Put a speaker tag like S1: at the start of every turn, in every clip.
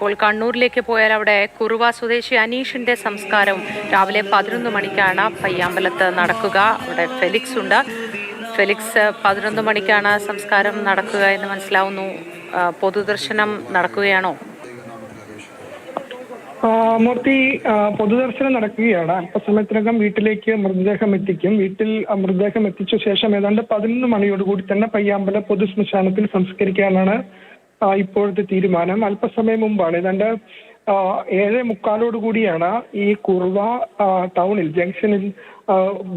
S1: ഇപ്പോൾ കണ്ണൂരിലേക്ക് പോയാൽ അവിടെ കുറുവ സ്വദേശി അനീഷിന്റെ സംസ്കാരം രാവിലെ 11 മണിക്കാണ് പയ്യാമ്പലത്ത് നടക്കുക. അവിടെ ഫെലിക്സ് ഉണ്ട്. ഫെലിക്സ് 11 മണിക്കാണ് സംസ്കാരം നടക്കുക എന്ന് മനസ്സിലാവുന്നു. പൊതുദർശനം നടക്കുകയാണോ?
S2: മൂർത്തി, പൊതുദർശനം നടക്കുകയാണ്. അല്പസമയത്തിനകം വീട്ടിലേക്ക് മൃതദേഹം എത്തിക്കും. വീട്ടിൽ മൃതദേഹം എത്തിച്ച ശേഷം ഏതാണ്ട് 11 മണിയോടുകൂടി തന്നെ പയ്യാമ്പല പൊതുശ്മശാനത്തിൽ സംസ്കരിക്കാനാണ് ഇപ്പോഴത്തെ തീരുമാനം. അല്പസമയം മുമ്പാണ് ഏതാണ്ട് 7:45 കൂടിയാണ് ഈ കുറുവ ടൗണിൽ ജംഗ്ഷനിൽ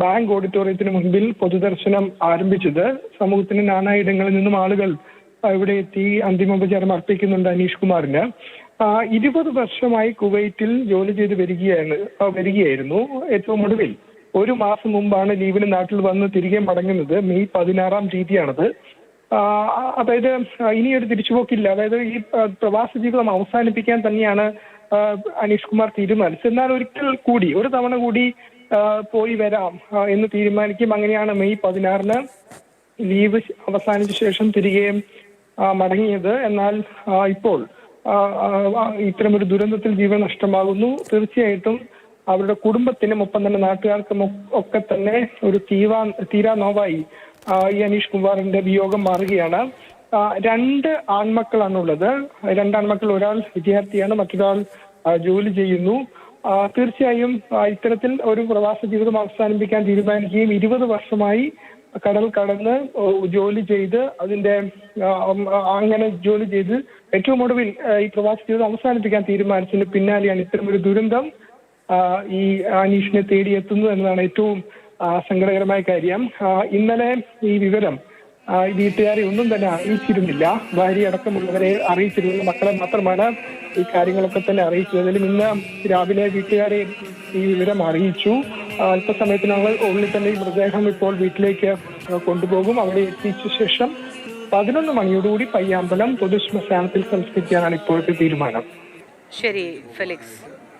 S2: ബാങ്ക് ഓഡിറ്റോറിയത്തിന് മുൻപിൽ പൊതുദർശനം ആരംഭിച്ചത്. സമൂഹത്തിന് നാനായിടങ്ങളിൽ നിന്നും ആളുകൾ ഇവിടെ എത്തി അന്തിമോപചാരം അർപ്പിക്കുന്നുണ്ട് അനീഷ് കുമാറിന്. 20 വർഷമായി കുവൈറ്റിൽ ജോലി ചെയ്ത് വരികയായിരുന്നു. ഏറ്റവും ഒടുവിൽ 1 മാസം മുമ്പാണ് ലീവിന് നാട്ടിൽ വന്ന് തിരികെ മടങ്ങുന്നത്. മെയ് 16-ാം തീയതിയാണത്. അതായത് ഇനിയൊരു തിരിച്ചുപോക്കില്ല. അതായത് ഈ പ്രവാസ ജീവിതം അവസാനിപ്പിക്കാൻ തന്നെയാണ് അനീഷ് കുമാർ തീരുമാനിച്ചത്. എന്നാൽ ഒരിക്കൽ കൂടി, ഒരു തവണ കൂടി പോയി വരാം എന്ന് തീരുമാനിക്കും. അങ്ങനെയാണ് മെയ് 16-ന് ലീവ് അവസാനിച്ച ശേഷം തിരികെ മടങ്ങിയത്. എന്നാൽ ഇപ്പോൾ ഇത്തരമൊരു ദുരന്തത്തിൽ ജീവൻ നഷ്ടമാകുന്നു. തീർച്ചയായിട്ടും അവരുടെ കുടുംബത്തിനും ഒപ്പം തന്നെ നാട്ടുകാർക്കും ഒക്കെ തന്നെ ഒരു തീരാ നോവായി ഈ അനീഷ് കുമാറിന്റെ വിയോഗം മാറുകയാണ്. 2 ആൺമക്കളാണുള്ളത്. 2 ആൺമക്കൾ, ഒരാൾ വിദ്യാർത്ഥിയാണ്, മറ്റൊരാൾ ജോലി ചെയ്യുന്നു. തീർച്ചയായും ഇത്തരത്തിൽ ഒരു പ്രവാസ ജീവിതം അവസാനിപ്പിക്കാൻ തീരുമാനിക്കുകയും 20 വർഷമായി കടൽ കടന്ന് ജോലി ചെയ്ത് അങ്ങനെ ജോലി ചെയ്ത് ഏറ്റവും ഒടുവിൽ ഈ പ്രവാസ ജീവിതം അവസാനിപ്പിക്കാൻ തീരുമാനിച്ചതിന് പിന്നാലെയാണ് ഇത്തരമൊരു ദുരന്തം ഈ അനീഷിനെ തേടിയെത്തുന്നു എന്നതാണ് ഏറ്റവും സങ്കടകരമായ കാര്യം. ഇന്നലെ ഈ വിവരം വീട്ടുകാരെ ഒന്നും തന്നെ അറിയിച്ചിരുന്നില്ല. ഭാര്യ അടക്കമുള്ളവരെ അറിയിച്ചിരുന്നില്ല. മക്കളെ മാത്രമാണ് ഈ കാര്യങ്ങളൊക്കെ തന്നെ അറിയിച്ചതെങ്കിലും ഇന്ന് രാവിലെ വീട്ടുകാരെ ഈ വിവരം അറിയിച്ചു. അല്പസമയത്തിനുള്ളിൽ തന്നെ ഈ മൃതദേഹം ഇപ്പോൾ വീട്ടിലേക്ക് കൊണ്ടുപോകും. അവിടെ എത്തിച്ച ശേഷം 11 മണിയോടുകൂടി പയ്യാമ്പലം പൊതുശ്മശാനത്തിൽ സംസ്കരിക്കാനാണ് ഇപ്പോഴത്തെ തീരുമാനം.
S1: ശരി ഫെലിക്സ്.